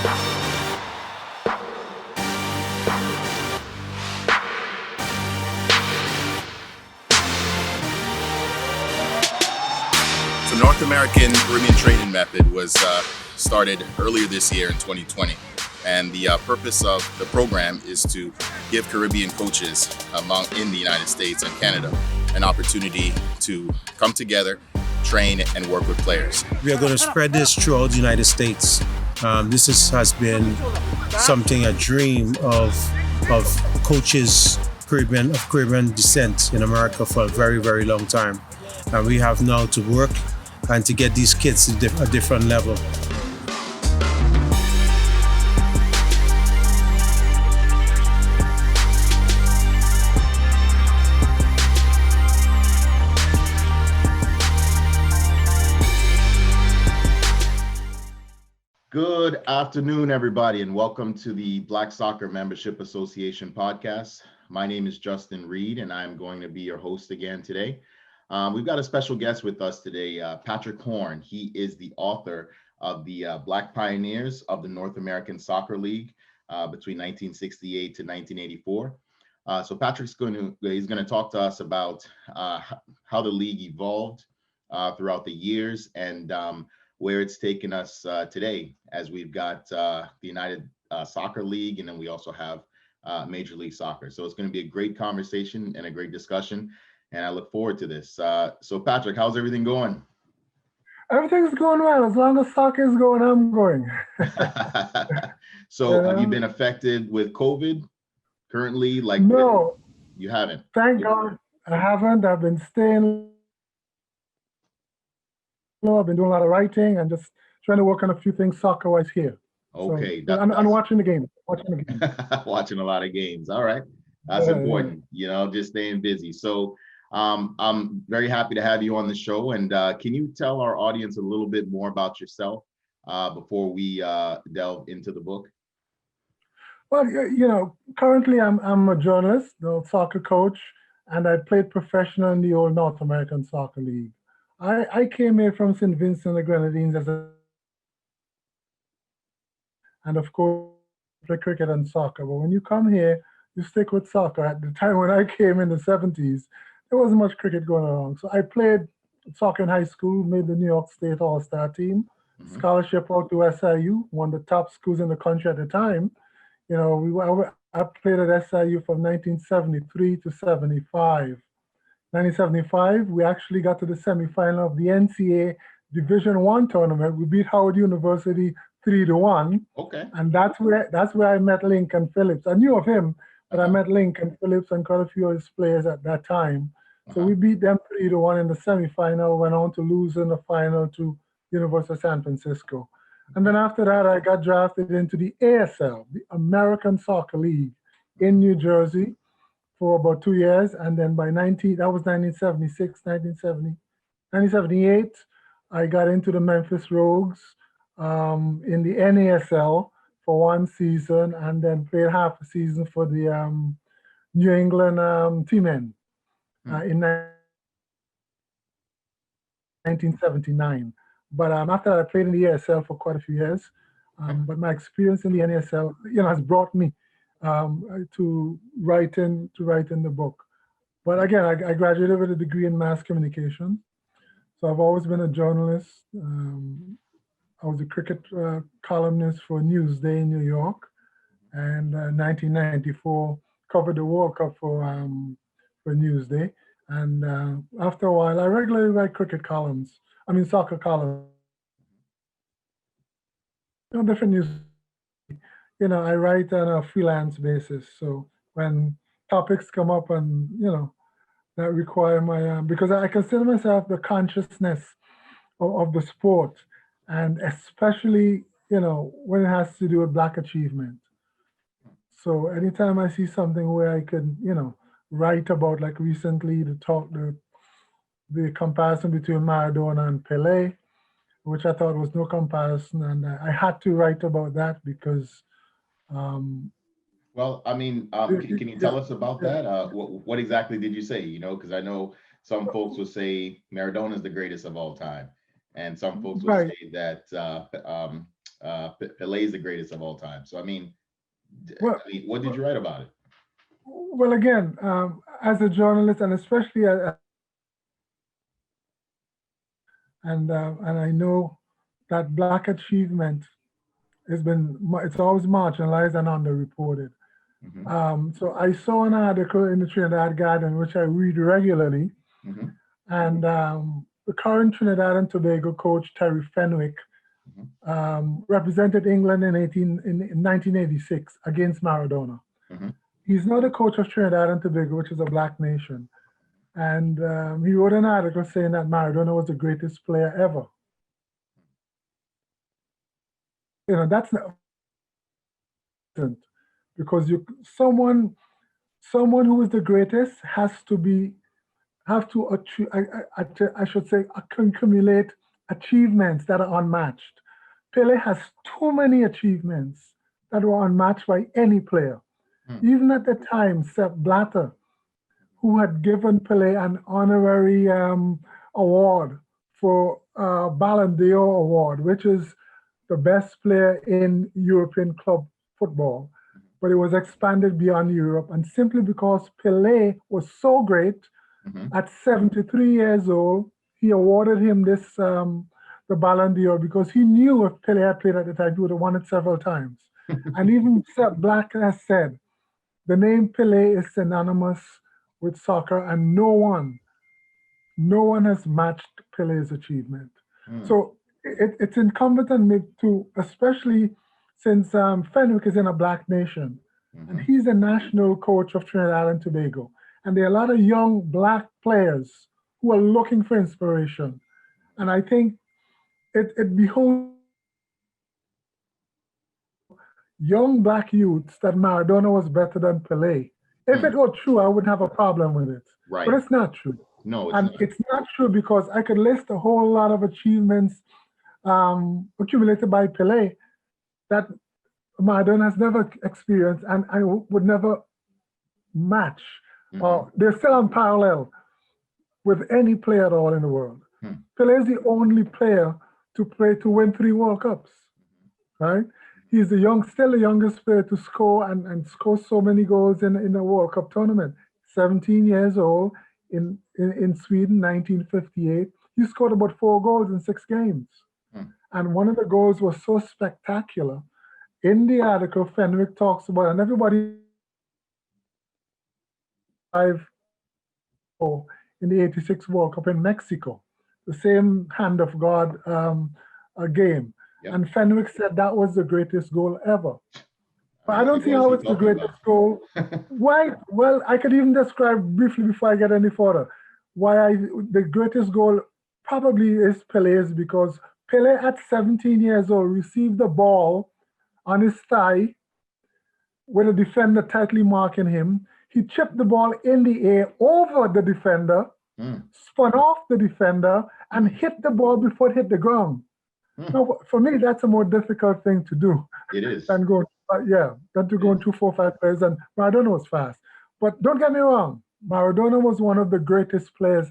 The North American Caribbean Training Method was started earlier this year in 2020. And the purpose of the program is to give Caribbean coaches in the United States and Canada an opportunity to come together, train, and work with players. We are going to spread this throughout the United States. This has been something, a dream of coaches of Caribbean descent in America for a very, very long time. And we have now to work and to get these kids to a different level. Good afternoon, everybody, and welcome to the Black Soccer Membership Association podcast. My name is Justin Reed, and I'm going to be your host again today. We've got a special guest with us today, Patrick Horne. He is the author of the Black Pioneers of the North American Soccer League between 1968 to 1984. So Patrick's going to talk to us about how the league evolved throughout the years and where it's taken us today, as we've got the United Soccer League, and then we also have Major League Soccer. So it's going to be a great conversation and a great discussion, and I look forward to this. So Patrick, how's everything going? Everything's going well. As long as soccer is going, I'm going. So have you been affected with COVID currently? No. You haven't? Thank God I haven't. I've been staying low. I've been doing a lot of writing and just trying to work on a few things soccer-wise here. Okay. So, I'm watching the game. Watching a lot of games. All right. That's important, just staying busy. So I'm very happy to have you on the show. And can you tell our audience a little bit more about yourself before we delve into the book? Well, currently I'm a journalist, a soccer coach, and I played professional in the old North American Soccer League. I came here from St. Vincent and the Grenadines and of course, play cricket and soccer. But when you come here, you stick with soccer. At the time when I came in the 70s, there wasn't much cricket going on. So I played soccer in high school, made the New York State All-Star team, scholarship out to SIU, one of the top schools in the country at the time. I played at SIU from 1973 to 75. 1975, we actually got to the semifinal of the NCAA Division I tournament. We beat Howard University 3-1. Okay. And that's where I met Lincoln Phillips. I knew of him, but I met Lincoln Phillips and quite a few of his players at that time. So we beat them 3-1 in the semifinal, went on to lose in the final to University of San Francisco. And then after that, I got drafted into the ASL, the American Soccer League in New Jersey for about 2 years. And then by 1976, 1978, I got into the Memphis Rogues in the NASL for one season, and then played half a season for the New England T-Men in 1979. But after that, I played in the ASL for quite a few years. But my experience in the NASL, has brought me to write in the book. But again, I graduated with a degree in mass communication. So I've always been a journalist. I was a cricket columnist for Newsday in New York, and 1994 covered the World Cup for Newsday. And after a while, I regularly write soccer columns. Different news. I write on a freelance basis. So when topics come up and that require my because I consider myself the consciousness of the sport. And especially, when it has to do with Black achievement. So anytime I see something where I could, write about, like recently, the comparison between Maradona and Pele, which I thought was no comparison. And I had to write about that because... can you tell us about that? What exactly did you say? Because I know some folks would say Maradona is the greatest of all time. And some folks would say that Pele is the greatest of all time. So, I mean, Well, what did you write about it? well, again, as a journalist, and especially, and I know that Black achievement it's always marginalized and underreported. Mm-hmm. So I saw an article in the Trinidad Guardian, which I read regularly, Mm-hmm. and the current Trinidad and Tobago coach Terry Fenwick represented England in 1986 against Maradona. Mm-hmm. He's now the coach of Trinidad and Tobago, which is a black nation. And he wrote an article saying that Maradona was the greatest player ever. That's not because someone who is the greatest has to achieve, I should say, accumulate achievements that are unmatched. Pele has too many achievements that were unmatched by any player. Even at the time, Sepp Blatter, who had given Pele an honorary award for Ballon d'Or award, which is the best player in European club football, but it was expanded beyond Europe. And simply because Pele was so great, at 73 years old, he awarded him the Ballon d'Or because he knew if Pele had played at the time, he would have won it several times. And even Sepp Blatter has said, the name Pele is synonymous with soccer, and no one has matched Pele's achievement. So it's incumbent on me to, especially since Fenwick is in a black nation, and he's the national coach of Trinidad and Tobago. And there are a lot of young black players who are looking for inspiration. And I think it behooves young black youths that Maradona was better than Pele. If it were true, I wouldn't have a problem with it. Right. But it's not true. No, it's and not. It's not true because I could list a whole lot of achievements accumulated by Pele that Maradona has never experienced and I would never match. They're still unparalleled with any player at all in the world. Pele is the only player to win 3 World Cups, right? He's still the youngest player to score and score so many goals in a World Cup tournament. 17 years old in Sweden, 1958. He scored about 4 goals in 6 games. And one of the goals was so spectacular. In the article, Fenwick talks about, and everybody in the 86 World Cup in Mexico, the same hand of God game. Yep. And Fenwick said that was the greatest goal ever. But I don't see how it's the greatest goal. Why? Well, I could even describe briefly before I get any further why the greatest goal probably is Pele's, because Pele at 17 years old received the ball on his thigh with a defender tightly marking him. He chipped the ball in the air over the defender, spun off the defender, and hit the ball before it hit the ground. Now, for me, that's a more difficult thing to do. It is. Than go into 4 or 5 players. And Maradona was fast. But don't get me wrong, Maradona was one of the greatest players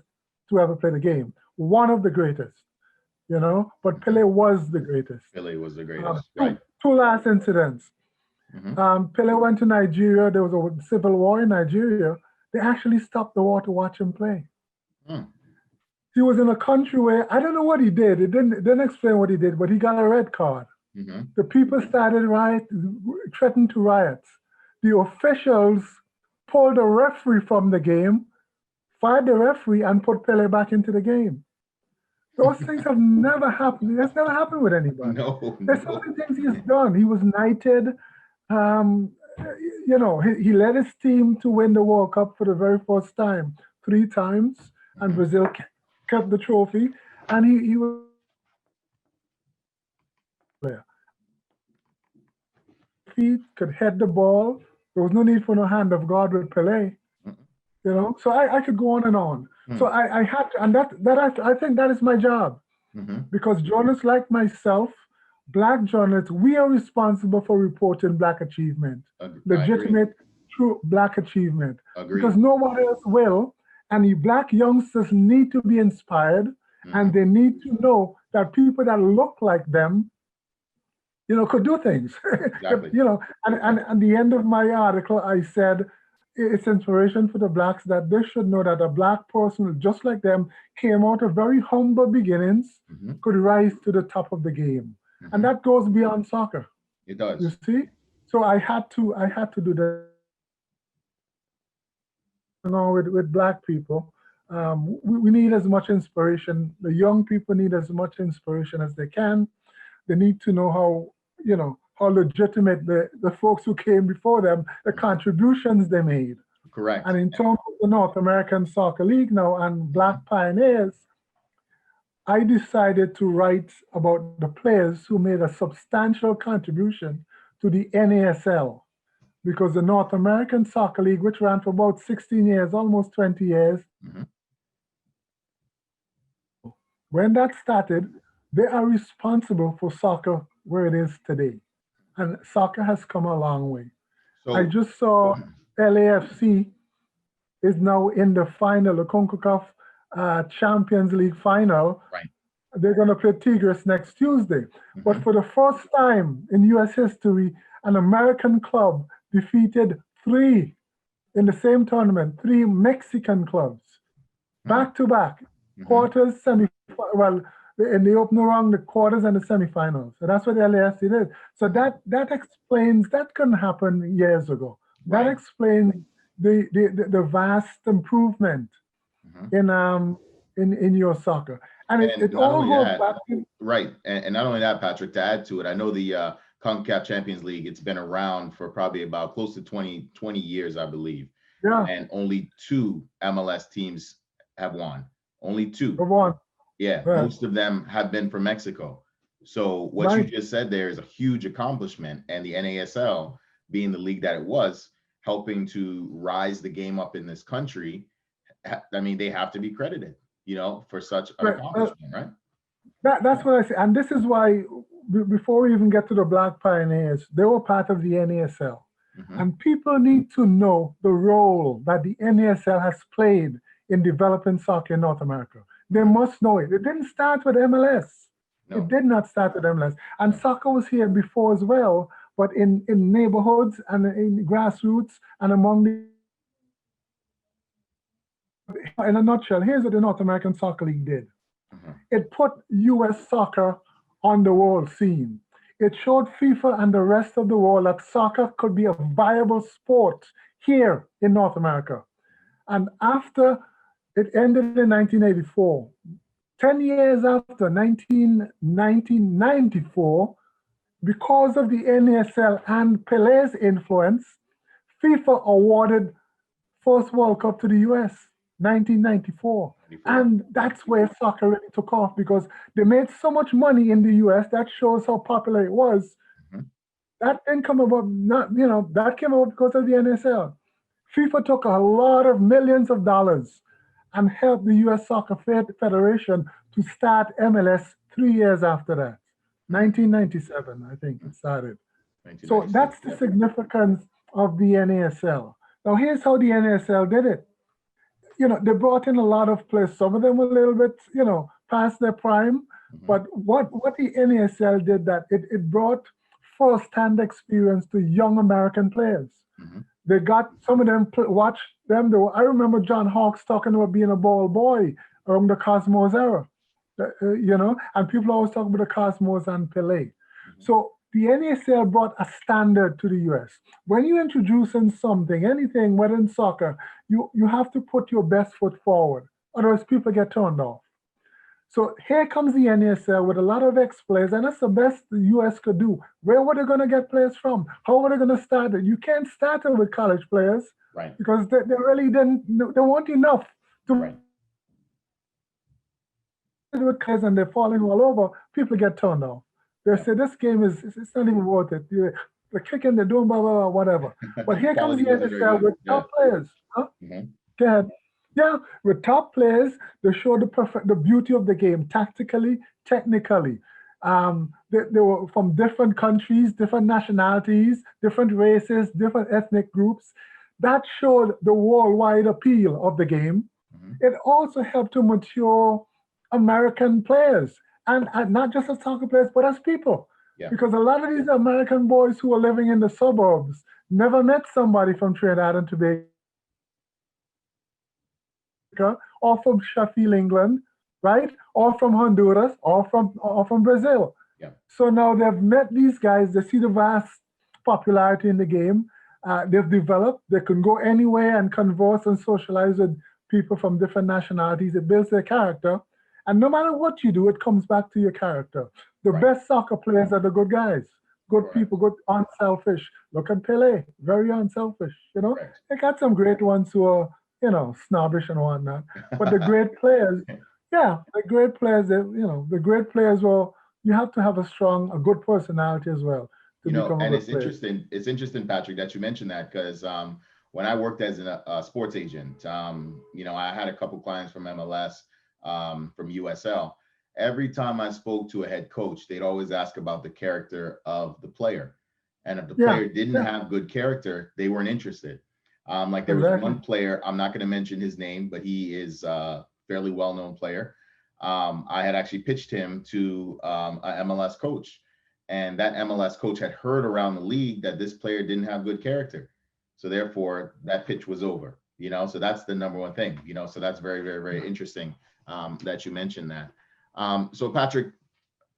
to ever play the game. One of the greatest, but Pele was the greatest. Pele was the greatest, right. 2 last incidents. Pele went to Nigeria. There was a civil war in Nigeria. They actually stopped the war to watch him play. He was in a country where, I don't know what he did. It didn't explain what he did, but he got a red card. The people started threatened to riot. The officials pulled the referee from the game, fired the referee, and put Pele back into the game. Those things have never happened. That's never happened with anybody. There's so many things he's done. He was knighted. He led his team to win the World Cup for the very first time 3 times, and Brazil kept the trophy. And he was player. Feet could head the ball. There was no need for no hand of God with Pele. So I could go on and on. So I had to, and I think that is my job, because journalists like myself, black journalists, we are responsible for reporting black achievement, legitimate, true black achievement, because no one else will. And the black youngsters need to be inspired, and they need to know that people that look like them could do things. Exactly. And at the end of my article, I said it's inspiration for the blacks that they should know that a black person, just like them, came out of very humble beginnings, Hmm. could rise to the top of the game. And Hmm. that goes beyond soccer, It you does. see? So I had to do that with black people. We need as much inspiration. The young people need as much inspiration as they can. They need to know how legitimate the folks who came before them, the contributions they made. And Correct. in terms of the North American Soccer League now and Mhm. Black Pioneers, I decided to write about the players who made a substantial contribution to the NASL, because the North American Soccer League, which ran for about 16 years, almost 20 years, Mhm. when that started, they are responsible for soccer where it is today. And soccer has come a long way. I So, just saw LAFC is now in the final, the CONCACAF Champions League final. right. They're going to play Tigres next Tuesday. But Hmm. for the first time in US history, an American club defeated three in the same tournament, three Mexican clubs, back to back, Hmm. quarters, semi. Well, in the opening round, the quarters and the semifinals. So that's what the LAFC did. So that explains that couldn't happen years ago. That Right. explains the vast improvement Hmm. in your soccer, and And it not all only goes that, back to right. And not only that, Patrick, to add to it, I know the CONCACAF Champions League, it's been around for probably about close to 20 years, I believe. yeah, And only two MLS teams have won. Only two. the one, Yeah, right, most of them have been from Mexico. So what you right. just said there is a huge accomplishment, and the NASL being the league that it was, helping to rise the game up in this country. I mean, they have to be credited, for such an Right. accomplishment, right? That's Yeah. what I say, and this is why before we even get to the Black Pioneers, they were part of the NASL, Hmm. and people need to know the role that the NASL has played in developing soccer in North America. They Hmm. must know it. It didn't start with MLS. It No, did not start with MLS, and no. soccer was here before as well, but in neighborhoods and in grassroots and among the. In a nutshell, here's what the North American Soccer League did. Hmm. It put US soccer on the world scene. It showed FIFA and the rest of the world that soccer could be a viable sport here in North America. And after it ended in 1984, 10 years after 1994, because of the NASL and Pele's influence, FIFA awarded first World Cup to the US, 1994. 94. And that's where soccer really took off because they made so much money in the US. That shows how popular it was. Hmm. That didn't come about, not, that came about because of the NSL. FIFA took a lot of millions of dollars and helped the US Soccer Federation to start MLS 3 years after that. Hmm. 1997, I think it started. So 1996. that's the Yep. significance of the NASL. Now, here's how the NASL did it. They brought in a lot of players. Some of them were a little bit, past their prime. Hmm. But what the NASL did that it brought first-hand experience to young American players. Hmm. They got some of them watch them. I remember John Hawkes talking about being a ball boy around the Cosmos era, and people always talk about the Cosmos and Pele. Hmm. So the NASL brought a standard to the US. When you introduce in something, anything, whether in soccer, you have to put your best foot forward. Otherwise, people get turned off. So here comes the NASL with a lot of ex-players, and that's the best the US could do. Where were they going to get players from? How were they going to start it? You can't start it with college players Right. because they really didn't, they weren't enough to Right. do with players and they're falling all over. People get turned off. They Yeah. say this game it's not even worth it. They're kicking, they're doing blah, blah, blah, whatever. But here comes Quality the wasn't very NASL good. with Yeah. top players. Huh? Hmm. Go ahead. Yeah, with top players, they show the beauty of the game, tactically, technically. They were from different countries, different nationalities, different races, different ethnic groups. That showed the worldwide appeal of the game. Hmm. It also helped to mature American players, and not just as soccer players, but as people. Yeah. Because a lot of these American boys who are living in the suburbs never met somebody from Trinidad and Tobago or from Sheffield, England, right? Or from Honduras or from Brazil. Yeah. So now they've met these guys, they see the vast popularity in the game. They've developed, they can go anywhere and converse and socialize with people from different nationalities. It builds their character. And no matter what you do, it comes back to your character. The Right. best soccer players are the good guys, good Correct. people, good unselfish. Look at Pele, very unselfish, you know? Correct. They got some great ones who are, snobbish and whatnot. But the great players, yeah, the great players, the great players you have to have a good personality as well to become a and good it's player. interesting, Patrick, that you mentioned that, because when I worked as a sports agent, I had a couple clients from MLS, from USL. Every time I spoke to a head coach, they'd always ask about the character of the player. And if the player didn't have good character, they weren't interested. Like there was one player, I'm not going to mention his name, but he is a fairly well-known player. I had actually pitched him to a MLS coach, and that MLS coach had heard around the league that this player didn't have good character. So therefore that pitch was over, so that's the number one thing, so that's very, very, very interesting that you mentioned that. So Patrick,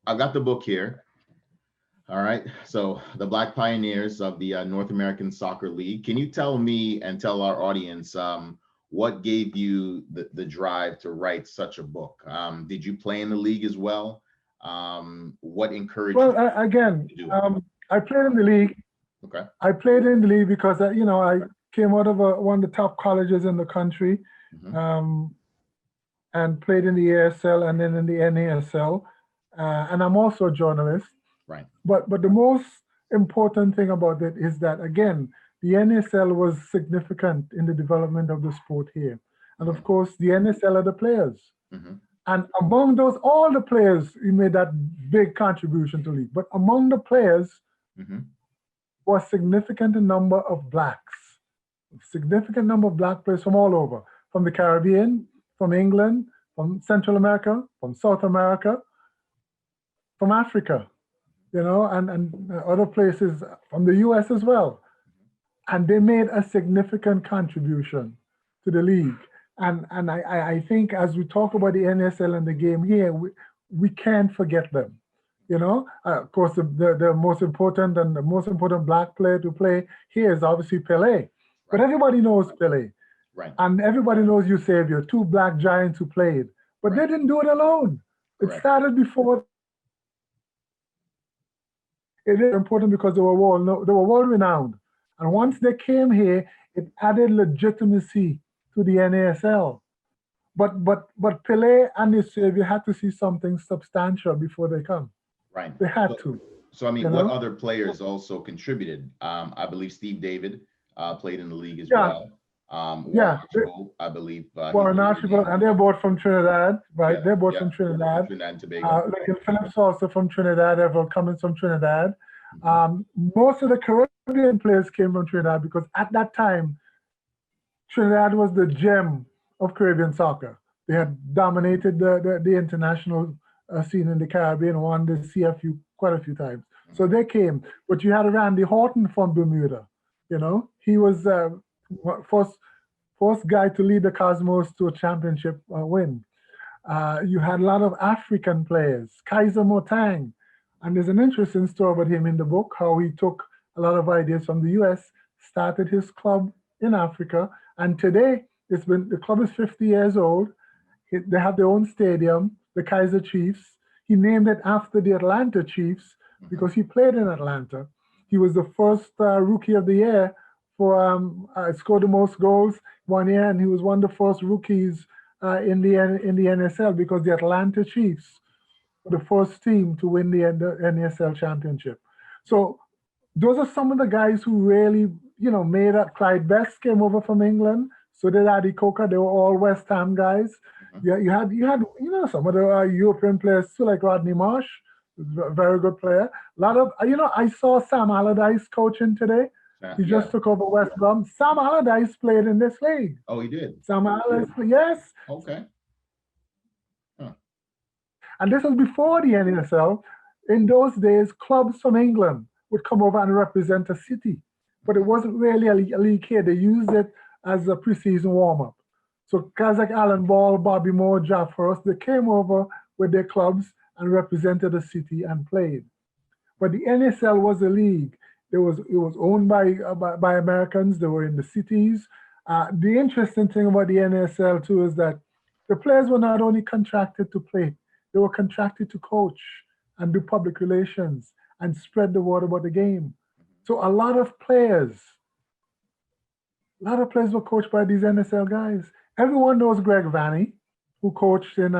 I've got the book here. All right. So the Black Pioneers of the North American Soccer League. Can you tell me and tell our audience what gave you the drive to write such a book? Did you play in the league as well? What encouraged you? Well, again, I played in the league. Okay. I played in the league because, I came out of one of the top colleges in the country, and played in the ASL and then in the NASL. And I'm also a journalist. Right. But the most important thing about it is that, again, the NSL was significant in the development of the sport here. And of course, the NSL are the players. And among those, all the players, who made that big contribution to the league. But among the players was significant number of blacks. Significant number of black players from all over, from the Caribbean, from England, from Central America, from South America, from Africa, and other places, from the US as well. And they made a significant contribution to the league. And I think as we talk about the NSL and the game here, we can't forget them. Of course, the most important and the most important black player to play here is obviously Pele. But everybody knows Pele. Right. And everybody knows Eusebio, two black giants who played. But they didn't do it alone. It started before. It is important because they were world renowned. And once they came here, it added legitimacy to the NASL. But Pele and Eusebio had to see something substantial before they come. Right. They had to. So I mean, what other players also contributed? I believe Steve David played in the league as well. Archibald, I believe. Warren Archibald, and they're both from Trinidad, right? Yeah, they're both from Trinidad. Trinidad and Tobago. Phillips also from Trinidad, Everett Cummings from Trinidad. Most of the Caribbean players came from Trinidad because at that time, Trinidad was the gem of Caribbean soccer. They had dominated the international scene in the Caribbean, won the CFU quite a few times. So they came. But you had Randy Horne from Bermuda. He was first guy to lead the Cosmos to a championship win. You had a lot of African players, Kaiser Motang. And there's an interesting story about him in the book, how he took a lot of ideas from the US, started his club in Africa. And today, the club is 50 years old. They have their own stadium, the Kaiser Chiefs. He named it after the Atlanta Chiefs because he played in Atlanta. He was the first rookie of the year for scored the most goals one year, and he was one of the first rookies in the NSL because the Atlanta Chiefs were the first team to win the NSL championship. So those are some of the guys who really, made up. Clyde Best came over from England. So did Adi Coker. They were all West Ham guys. You had some of the European players too, like Rodney Marsh, a very good player. A lot of I saw Sam Allardyce coaching today. He just took over West Brom. Sam Allardyce played in this league. Oh, he did. Sam Allardyce, yes. Okay. Huh. And this was before the NSL. In those days, clubs from England would come over and represent a city, but it wasn't really a league here. They used it as a preseason warm-up. So guys like Alan Ball, Bobby Moore, Jaff Hurst, they came over with their clubs and represented the city and played. But the NASL was a league. It was owned by Americans. They were in the cities. The interesting thing about the NASL too is that the players were not only contracted to play, they were contracted to coach and do public relations and spread the word about the game. So a lot of players were coached by these NASL guys. Everyone knows Greg Vanny, who coached in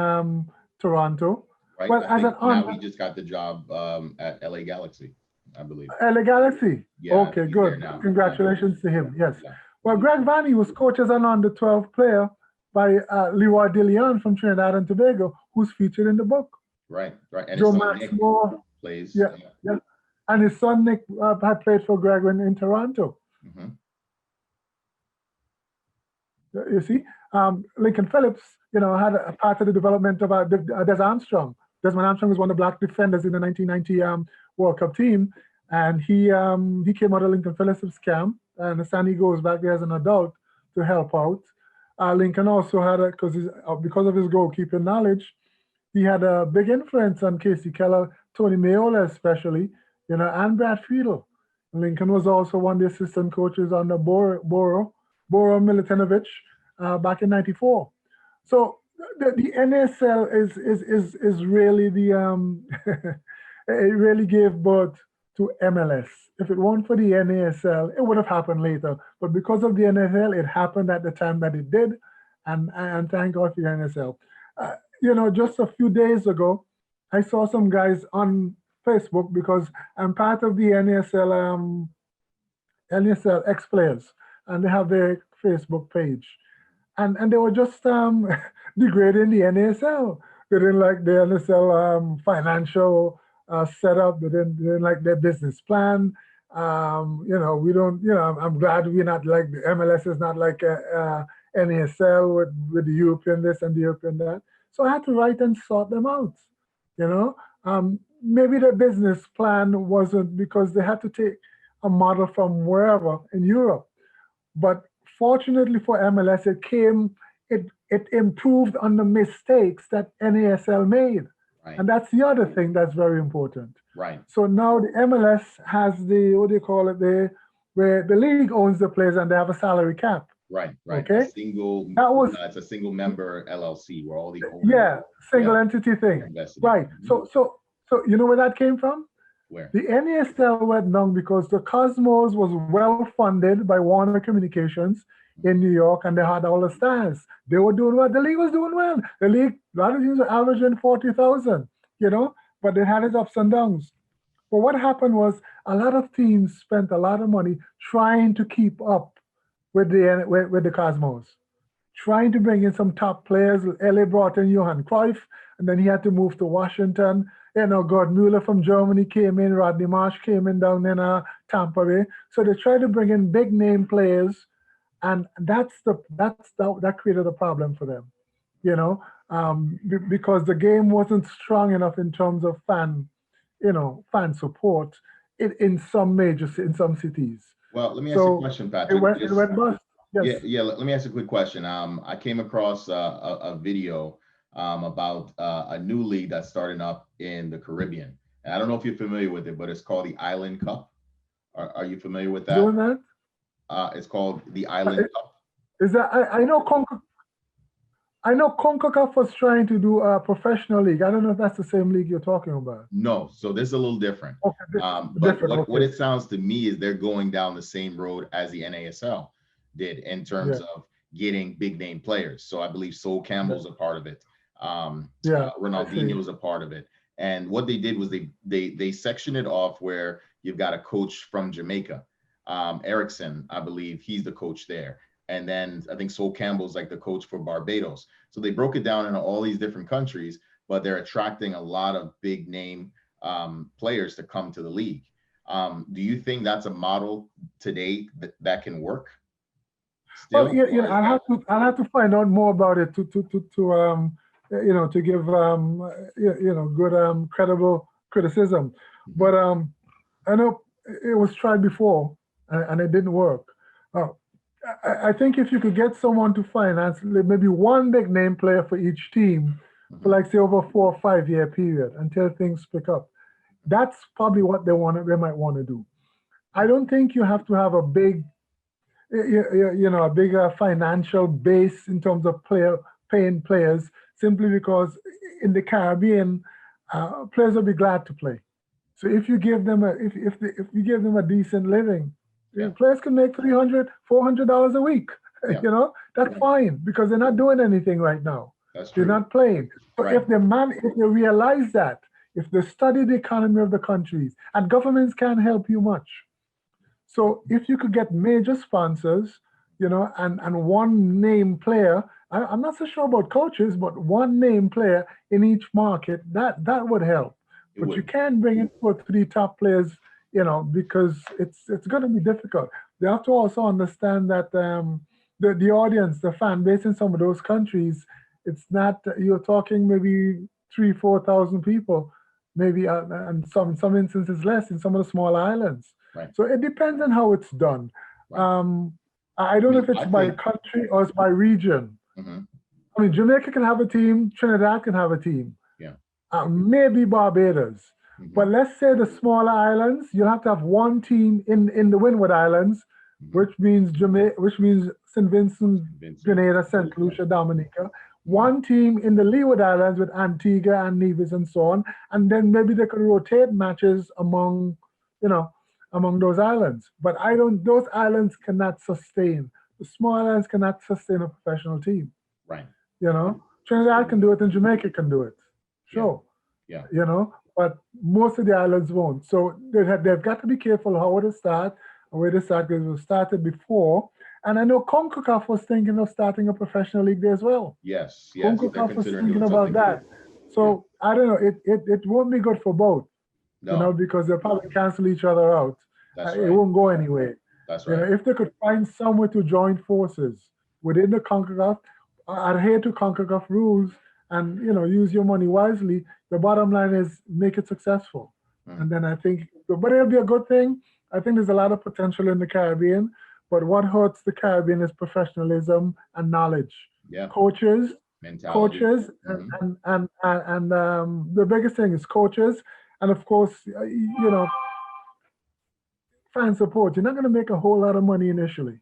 Toronto. Right. Well, now he just got the job at LA Galaxy, I believe. LA Galaxy. Yeah, okay, good. Congratulations to him. Yes. Yeah. Well, Greg Vanny was coached as an under 12 player by Leroy DeLeon from Trinidad and Tobago, who's featured in the book. Right. And Joe his son Nick Maxmore plays. Yeah. And his son Nick had played for Greg in Toronto. Mm-hmm. You see, Lincoln Phillips, had a part of the development of Des Armstrong. Desmond Armstrong was one of the black defenders in the 1990 World Cup team, and he came out of Lincoln Phillips' camp, and I understand he goes back there as an adult to help out. Lincoln also had because of his goalkeeping knowledge, he had a big influence on Casey Keller, Tony Mayola especially, and Brad Friedel. Lincoln was also one of the assistant coaches under Boro Milutinovic back in '94. So the NASL is really it really gave birth to MLS. If it weren't for the NASL, it would have happened later. But because of the NASL, it happened at the time that it did, and thank God for the NASL. Just a few days ago, I saw some guys on Facebook because I'm part of the NASL ex-players, and they have their Facebook page. And they were just degrading the NASL. They didn't like the NASL financial setup. They didn't like their business plan. We don't. I'm glad we're not like the MLS is not like NASL with the European this and the European that. So I had to write and sort them out. Maybe the business plan wasn't because they had to take a model from wherever in Europe, but fortunately for MLS, it improved on the mistakes that NASL made. Right. And that's the other thing that's very important. Right. So now the MLS has where the league owns the players and they have a salary cap. Right. Okay. It's a single member LLC where all the owners single entity thing. Right. So you know where that came from? Where? The NASL went down because the Cosmos was well funded by Warner Communications in New York, and they had all the stars. They were doing well. The league was doing well. The league, a lot of teams were averaging 40,000, but they had its ups and downs. But what happened was a lot of teams spent a lot of money trying to keep up with the Cosmos, trying to bring in some top players. LA brought in Johan Cruyff, and then he had to move to Washington. Gerd Mueller from Germany came in, Rodney Marsh came in down in Tampa Bay. So they tried to bring in big name players, and that created a problem for them, because the game wasn't strong enough in terms of fan support in some cities. Well, let me ask you a question, Patrick. It went bust. Yes. Yeah. Let me ask a quick question. I came across a video about a new league that's starting up in the Caribbean. And I don't know if you're familiar with it, but it's called the Island Cup. Are you familiar with that? Doing that? It's called the Island Cup. Is that I know CONCACAF was trying to do a professional league. I don't know if that's the same league you're talking about. No, so this is a little different. Okay, what it sounds to me is they're going down the same road as the NASL did in terms of getting big name players. So I believe Sol Campbell's a part of it. Ronaldinho is a part of it. And what they did was they sectioned it off where you've got a coach from Jamaica. Erickson, I believe he's the coach there. And then I think Sol Campbell's like the coach for Barbados. So they broke it down into all these different countries, but they're attracting a lot of big name players to come to the league. Do you think that's a model today that can work? Still? Well, I'll have to find out more about it to give good credible criticism. But I know it was tried before and it didn't work. I think if you could get someone to finance maybe one big name player for each team for like say over 4 or 5 year period until things pick up, that's probably what they might want to do. I don't think you have to have a big, a bigger financial base in terms of paying players, simply because in the Caribbean, players will be glad to play. So if you give them if you give them a decent living, players can make $300, $400 a week. Yeah. That's fine because they're not doing anything right now. That's true. They're not playing. So if they realize that, if they study the economy of the countries, and governments can't help you much. So if you could get major sponsors, and one name player, I'm not so sure about coaches, but one name player in each market, that would help. But you can't bring in 2 or 3 top players, because it's going to be difficult. They have to also understand that the audience, the fan base in some of those countries, it's not, you're talking maybe 3,000-4,000 people, maybe, and some instances less in some of the small islands. Right. So it depends on how it's done. Right. I don't know if it's by country or it's by region. I mean, Jamaica can have a team, Trinidad can have a team. Yeah. Maybe Barbados. But let's say the smaller islands, you'll have to have one team in the Windward Islands, which means St. Vincent, Grenada, St. Lucia, Dominica. One team in the Leeward Islands with Antigua and Nevis and so on. And then maybe they could rotate matches among those islands. But those islands cannot sustain. The small islands cannot sustain a professional team. Right. Trinidad can do it and Jamaica can do it. Sure. Yeah. But most of the islands won't. So they've got to be careful how they start and where they start, because it was started before. And I know CONCACAF was thinking of starting a professional league there as well. Yes. CONCACAF was thinking about that. So I don't know. It won't be good for both. No. Because they'll probably cancel each other out. That's It won't go anywhere. That's right. If they could find some way to join forces within the CONCACAF, adhere to CONCACAF rules, and use your money wisely, the bottom line is make it successful. And then I think, but it'll be a good thing. I think there's a lot of potential in the Caribbean, but what hurts the Caribbean is professionalism and knowledge. Yeah. Coaches, mentality. And the biggest thing is coaches, and of course, fan support. You're not going to make a whole lot of money initially.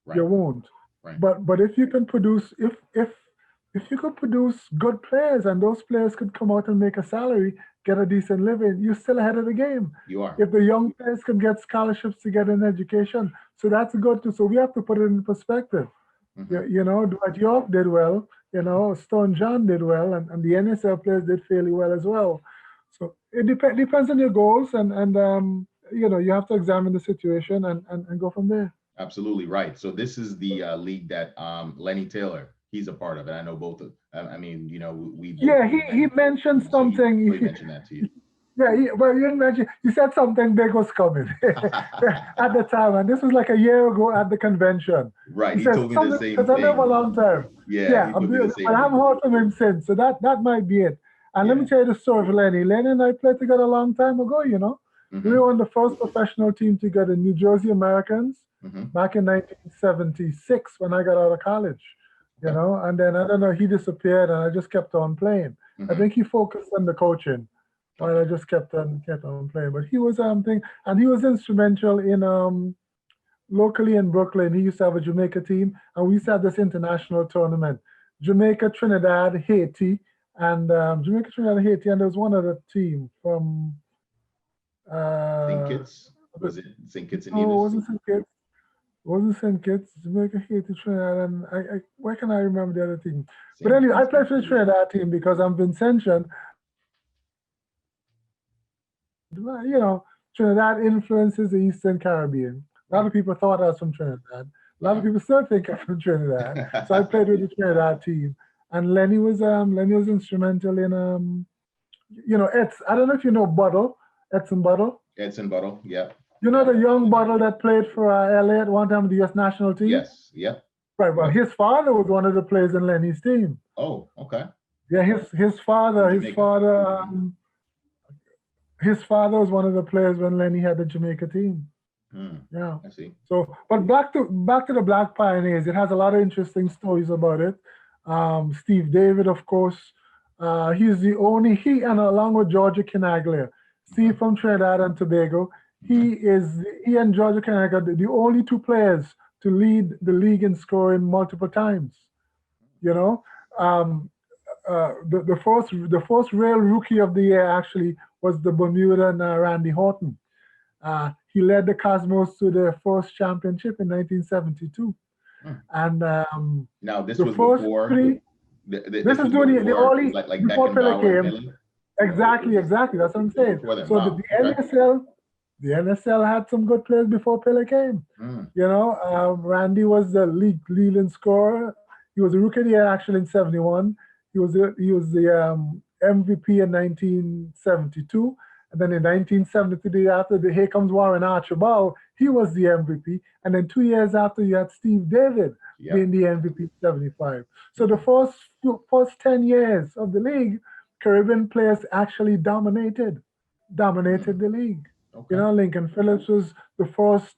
Right. You won't. Right. But if you can produce, if you could produce good players and those players could come out and make a salary, get a decent living, you're still ahead of the game. You are. If the young players could get scholarships to get an education, so that's good too. So we have to put it in perspective. Dwight York did well, Stone John did well, and the NSL players did fairly well as well. So it depends on your goals, and you have to examine the situation and go from there. Absolutely right. So this is the league that Lenny Taylor, he's a part of it. I know both of. I mean, we. Yeah, he mentioned something. He mentioned that to you. Yeah, you didn't mention. You said something big was coming at the time, and this was like a year ago at the convention. Right. He told me the same thing. Because I know him a long time. Yeah. But I haven't heard from him since, so that might be it. And let me tell you the story of Lenny. Lenny and I played together a long time ago. We were on the first professional team together, New Jersey Americans, back in 1976 when I got out of college. And then I don't know, he disappeared, and I just kept on playing. I think he focused on the coaching, while I just kept on playing. But he was and he was instrumental in locally in Brooklyn. He used to have a Jamaica team, and we used to have this international tournament: Jamaica, Trinidad, Haiti, and Jamaica, Trinidad, Haiti, and there was one other team from. St. Kitts? Was it St. Kitts and Nevis? No, it wasn't St. Kitts. It wasn't St. Kitts. Jamaica, Haiti, Trinidad, and why can I remember the other team? But anyway, I played for the Trinidad team because I'm Vincentian. Trinidad influences the Eastern Caribbean. A lot of people thought I was from Trinidad. A lot of people still think I'm from Trinidad. So I played with the Trinidad team, and Lenny was instrumental in I don't know if you know Buttle. Edson Buttle. Edson Buttle, yeah. You know the young Buttle that played for LA at one time with the U.S. national team? Yes, yeah. Right, well, his father was one of the players in Lenny's team. Oh, okay. Yeah, his father His father was one of the players when Lenny had the Jamaica team. Yeah. I see. So, but back to the Black Pioneers. It has a lot of interesting stories about it. Steve David, of course, he's the only he and along with Georgia Canaglia, Steve from Trinidad and Tobago. He and Georgia Canaglia the only two players to lead the league in scoring multiple times. You know, the first real rookie of the year actually was the Bermudan Randy Horne. He led the Cosmos to their first championship in 1972. And now this the was first before. three. This is doing the only like before Pele came. Pele? Exactly. That's what I'm saying. Them. So wow. the NSL had some good players before Pele came. You know, Randy was the leading scorer. He was a rookie of the year actually in '71. He was the MVP in 1972. And then in 1973, after the Here Comes Warren Archibald, he was the MVP. And then 2 years after, you had Steve David being the MVP in '75. So the first 10 years of the league, Caribbean players actually dominated the league. Okay. You know, Lincoln Phillips was the first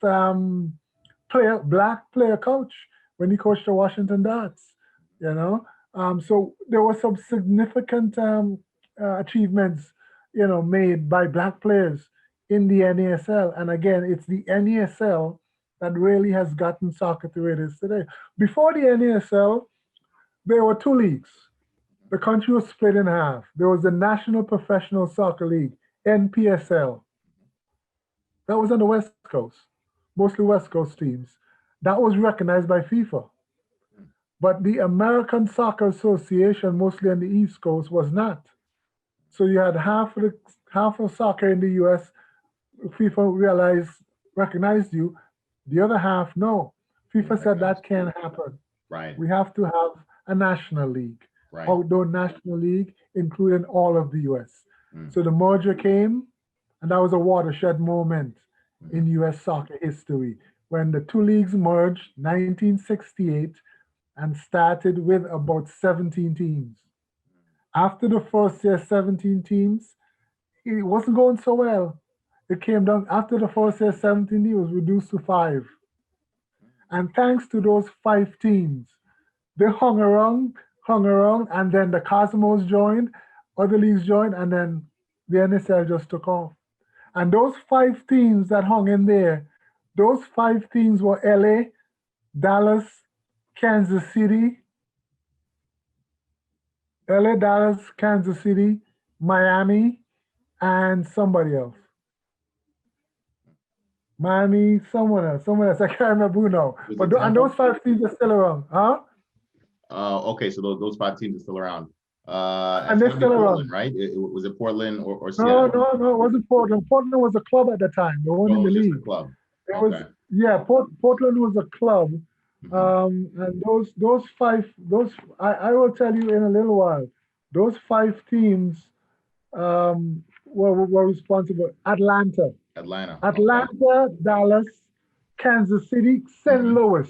black player coach when he coached the Washington Darts. You know, so there were some significant achievements, you know, made by black players in the NASL. And again, it's the NASL that really has gotten soccer to where it is today. Before the NASL, there were two leagues. The country was split in half. There was the National Professional Soccer League, NPSL. That was on the West Coast, mostly West Coast teams. That was recognized by FIFA. But the American Soccer Association, mostly on the East Coast, was not. So you had half of soccer in the US, FIFA recognized you. The other half, no. FIFA said that can't happen. Right. We have to have a national league, outdoor national league, including all of the US. So the merger came, and that was a watershed moment in US soccer history when the two leagues merged 1968 and started with about 17 teams. After the first year, 17 teams, it wasn't going so well. It came down, after the first year, 17, it was reduced to 5. And thanks to those 5 teams, they hung around, and then the Cosmos joined, other leagues joined, and then the NSL just took off. And those 5 teams that hung in there, those 5 teams were LA, Dallas, Kansas City, LA, Dallas, Kansas City, Miami, and somebody else. Miami, someone else. I can't remember who now. But and those 5 teams are still around, huh? Okay, so those 5 teams are still around. And they're still Portland, around, right? Was it Portland or Seattle? No, it wasn't Portland. Portland was a club at the time. They weren't in the league. A club. It was Portland was a club. And those 5, I will tell you in a little while. Those 5 teams were responsible. Atlanta, Dallas, Kansas City, St. Louis,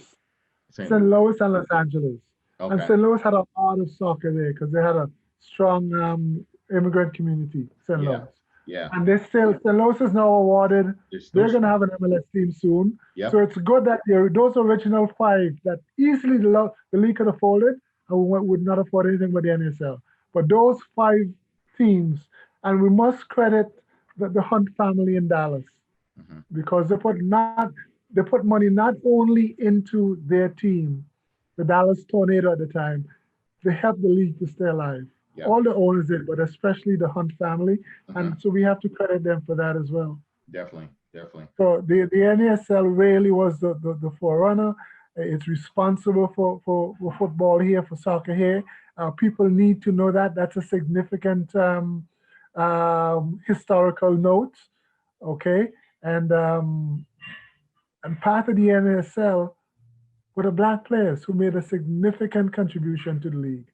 St. Louis, and Los Angeles. Okay. And St. Louis had a lot of soccer there because they had a strong immigrant community. St. Louis. Yeah. And St. Louis is now awarded. They're going to have an MLS team soon. Yep. So it's good that those original 5 that easily the league could have folded and would not afford anything but the NSL. But those 5 teams, and we must credit the Hunt family in Dallas because they put money not only into their team, the Dallas Tornado at the time, they helped the league to stay alive. Yep. All the owners did, but especially the Hunt family. And so we have to credit them for that as well. Definitely. So the NASL really was the forerunner. It's responsible for football here, for soccer here. People need to know that. That's a significant historical note, okay? And part of the NASL were the black players who made a significant contribution to the league.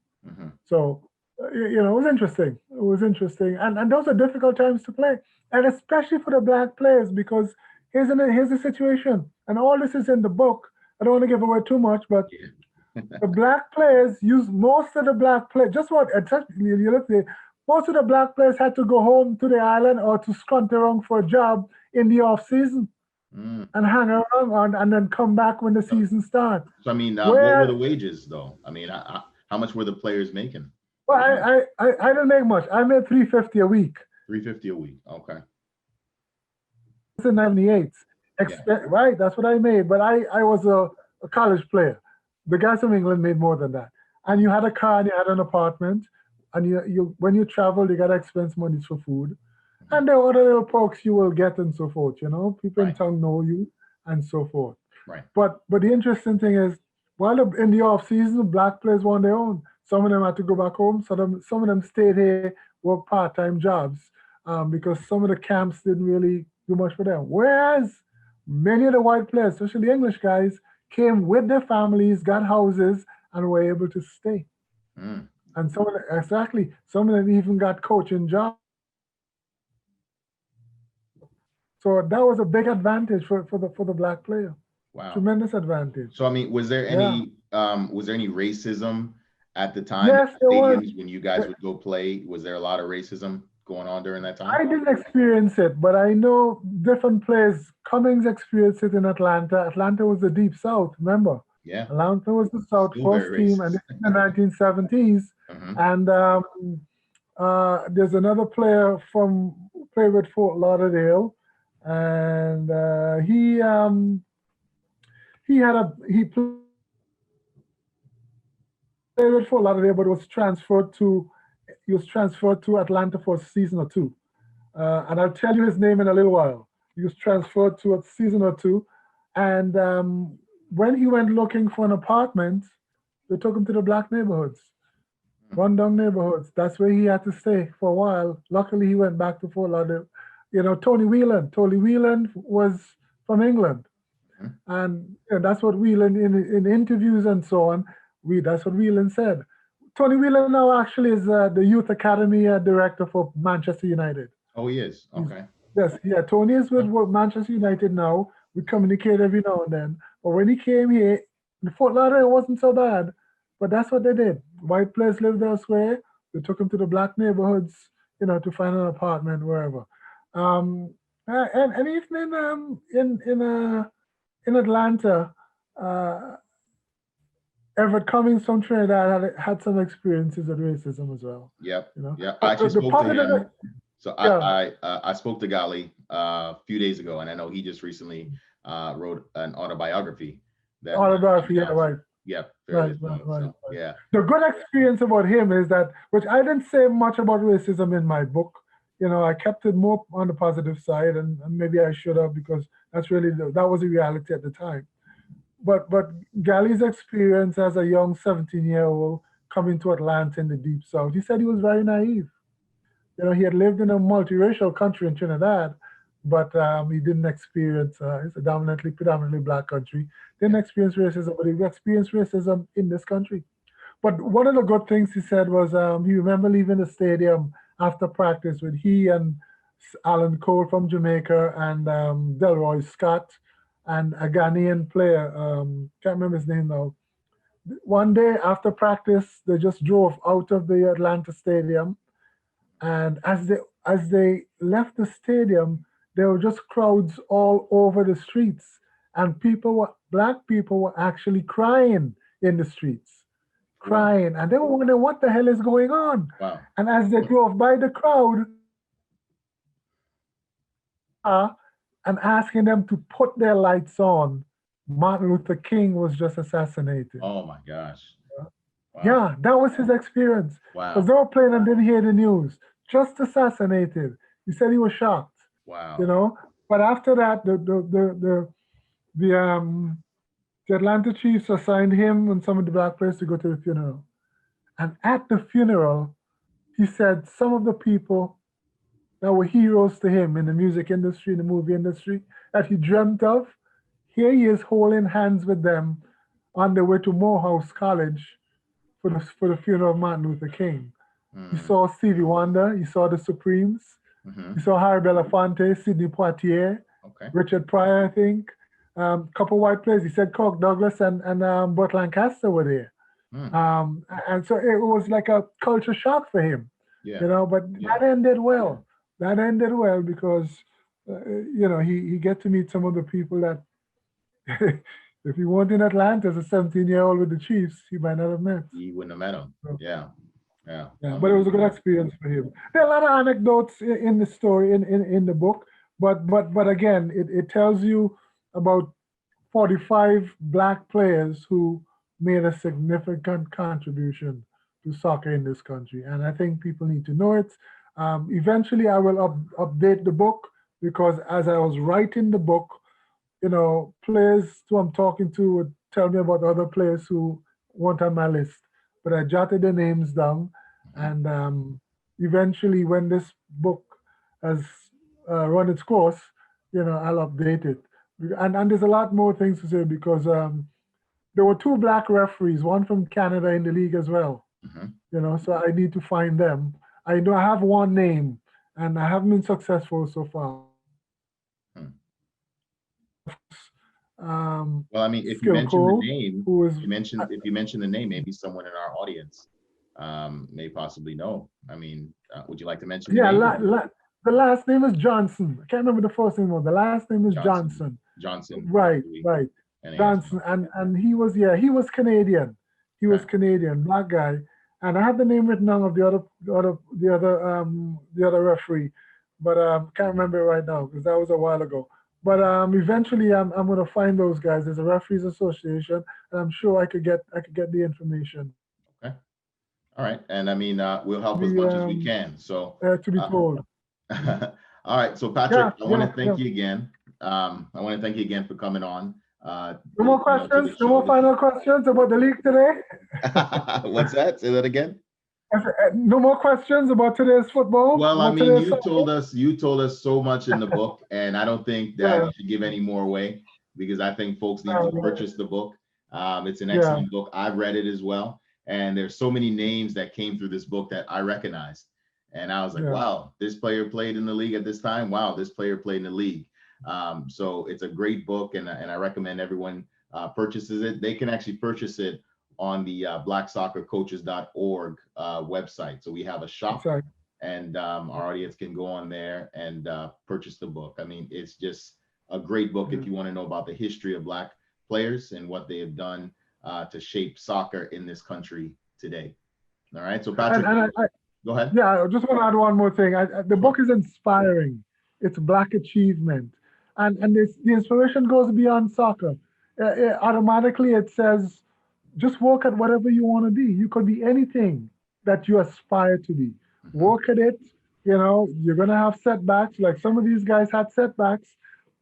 So, you know, it was interesting. And those are difficult times to play. And especially for the black players, because here's the situation. And all this is in the book. I don't want to give away too much, but the black players use most of the black players. You look there, Most of the black players had to go home to the island or to scunt around for a job in the off season Mm. and hang around and then come back when the season starts. So I mean, what were Where the wages though? I mean, how much were the players making? well, I didn't make much. I made $350 a week. $350 a week. Okay. It's in '98. Yeah. Right, that's what I made. But I was a college player. The guys from England made more than that. And you had a car and you had an apartment. And you when you travel, you got expense monies for food. And there are other little perks you will get and so forth. People in Right. town know you and so forth. Right. But the interesting thing is, while in the off season, black players were on their own. Some of them had to go back home. Some of them stayed here, work part-time jobs, because some of the camps didn't really do much for them. Whereas many of the white players, especially the English guys, came with their families, got houses, and were able to stay. Mm. And some of them even got coaching jobs. So that was a big advantage for the black player. Wow. Tremendous advantage. So I mean, was there Yeah. any racism at the time Yes, at there was. stadiums when you guys would go play? Was there a lot of racism going on during that I time? didn't experience it, but I know different players. Cummings experienced it in Atlanta. Atlanta was the deep south, remember? Yeah. Atlanta was the South Still Coast very team, racist. and this is the 1970s. Mhm. And there's another player from who played with Fort Lauderdale, and he played with Fort Lauderdale, but he was transferred to Atlanta for a season or two. And I'll tell you his name in a little while. He was transferred to a season or two, and when he went looking for an apartment, they took him to the black neighborhoods, rundown neighborhoods. That's where he had to stay for a while. Luckily, he went back to Fort Lauderdale. Tony Whelan was from England, Mhm. and that's what Whelan in interviews and so on. That's what Whelan said. Tony Whelan now actually is the youth academy director for Manchester United. Oh, he is. Okay. Yes, yeah. Tony is with Manchester United now. We communicate every now and then. But when he came here, the Fort Lauderdale wasn't so bad. But that's what they did. White players lived elsewhere. They took him to the black neighborhoods, to find an apartment wherever. And even in Atlanta, uh, Everett Cummings from Trinidad had some experiences with racism as well. Yep. Yeah. I But actually the spoke to positive, him. So yeah. I spoke to Gali a few days ago, and I know he just recently wrote an autobiography. That Autobiography, you yeah, guys- right. Yep. Right, Very right, well. right, So, right. yeah. The good experience about him is that, which I didn't say much about racism in my book. I kept it more on the positive side, and maybe I should have, because that was a reality at the time. But Galley's experience as a young 17-year-old coming to Atlanta in the deep south, he said he was very naive. He had lived in a multiracial country in Trinidad, but he didn't experience. It's a predominantly black country. Didn't experience racism, but he experienced racism in this country. But one of the good things he said was he remember leaving the stadium after practice with he and Alan Cole from Jamaica and Delroy Scott and a Ghanaian player. Can't remember his name now. One day after practice, they just drove out of the Atlanta stadium, and as they left the stadium, there were just crowds all over the streets, and black people were actually crying in the streets, Wow. crying, and they were wondering what the hell is going on. Wow. And as they drove by the crowd, and asking them to put their lights on, Martin Luther King was just assassinated. Oh my gosh. Wow. Yeah, that was his experience. Wow. Because they were playing and didn't hear the news. Just assassinated. He said he was shocked. Wow. But after that, the Atlanta Chiefs assigned him and some of the black players to go to the funeral. And at the funeral, he said some of the people that were heroes to him in the music industry, in the movie industry, that he dreamt of, here he is holding hands with them on their way to Morehouse College for the funeral of Martin Luther King. You saw Stevie Wonder, you saw the Supremes, Mhm. you saw Harry Belafonte, Sidney Poitier, Okay. Richard Pryor, I think, couple white players. He said Kirk Douglas and Burt Lancaster were there. Mm. And so it was like a culture shock for him. Yeah. But Yeah. that ended well. That ended well because, he get to meet some of the people that, if he weren't in Atlanta as a 17-year-old with the Chiefs, he might not have met. You wouldn't have met him. So, Yeah. Yeah. yeah, but it was a good experience for him. There are a lot of anecdotes in the story in the book, but again, it tells you about 45 black players who made a significant contribution to soccer in this country, and I think people need to know it. Eventually, I will update the book because as I was writing the book, players who I'm talking to would tell me about other players who weren't on my list, but I jotted the names down, Mhm. and eventually, when this book has run its course, I'll update it. And there's a lot more things to say because there were two black referees, one from Canada in the league as well. Mhm. So I need to find them. I know I have one name, and I haven't been successful so far. Hmm. Well, I mean, if you Skill mention the Cole, name, who is if you mention the name, maybe someone in our audience may possibly know. I mean, would you like to mention the yeah, name? the last name is Johnson. I can't remember the first name. The last name is Johnson. Johnson. Johnson, Right, referee, right. NASL. Johnson, and he was Canadian. He was Okay. Canadian, black guy. And I have the name written down of the other referee, but can't remember it right now because that was a while ago. But eventually, I'm gonna find those guys. There's a referees association, and I'm sure I could get the information. Okay. All right. And I mean, we'll To help as be much as we can. So, to be uh, told. all right. So, Patrick, Yeah, I want yeah, to yeah. thank you again. I want to thank you again for coming on. No more To the questions. No show. more final questions about the league today. What's that? Say that again. No more questions about today's football, Well, I about mean, today's soccer. you told us so much in the book, and I don't think that Yeah, you should give any more away because I think folks need to purchase the book. It's an yeah, excellent book. I've read it as well, and there's so many names that came through this book that I recognized, and I was like, yeah. wow, this player played in the league at this time. Wow, this player played in the league. So it's a great book, and I recommend everyone purchases it. They can actually purchase it on the blacksoccercoaches.org website. So we have a shop, Exactly. and our audience can go on there and purchase the book. I mean, it's just a great book if you want to know about the history of Black players and what they have done to shape soccer in this country today. All right. So, Patrick, go ahead. Yeah, I just want to add one more thing. The book is inspiring. It's Black achievement, and the inspiration goes beyond soccer. Automatically, it says, just work at whatever you want to be. You could be anything that you aspire to be. Work at it. You're gonna have setbacks. Like some of these guys had setbacks.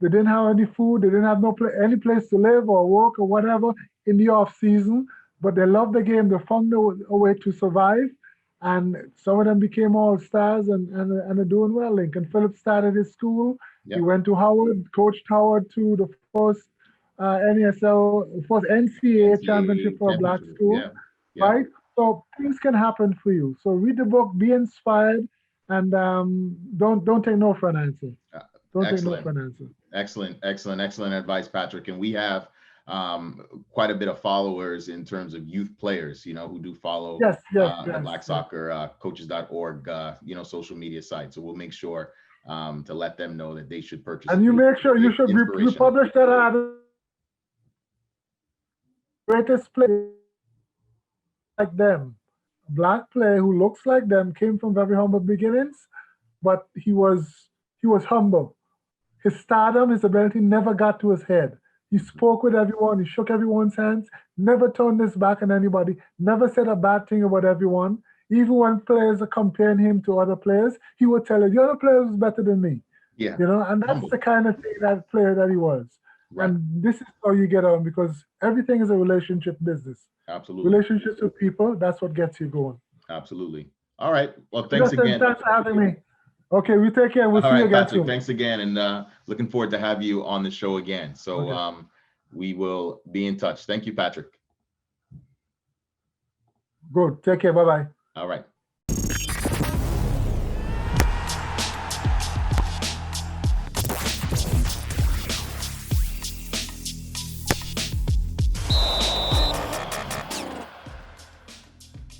They didn't have any food. They didn't have any place to live or work or whatever in the off season. But they loved the game. They found a way to survive, and some of them became all stars and are doing well. Lincoln Phillips started his school. He Yep. went to Howard, coached Howard to the first first NCAA championship for a black championship. school, Yeah. Yeah. right? So things can happen for you. So read the book, be inspired, and don't take no for an answer. Don't take no Excellent. for an answer. Excellent advice, Patrick. And we have quite a bit of followers in terms of youth players, who do follow Yes, the Black Soccer Coaches.org, social media site. So we'll make sure to let them know that they should purchase. And you make sure you should republish that greatest player like them. A black player who looks like them, came from very humble beginnings, but he was humble. His stardom, his ability never got to his head. He spoke with everyone, he shook everyone's hands, never turned his back on anybody, never said a bad thing about everyone. Even when players are comparing him to other players, he would tell you, the other player is better than me. Yeah. And that's the kind of thing, that player that he was. Right. And this is how you get on, because everything is a relationship business. Absolutely. Relationships with people, that's what gets you going. Absolutely. All right. Well, thanks again. Thanks for having me. Okay, we take care. We'll see you again Patrick, soon. thanks again, and looking forward to have you on the show again. So we will be in touch. Thank you, Patrick. Good. Take care. Bye-bye. All right.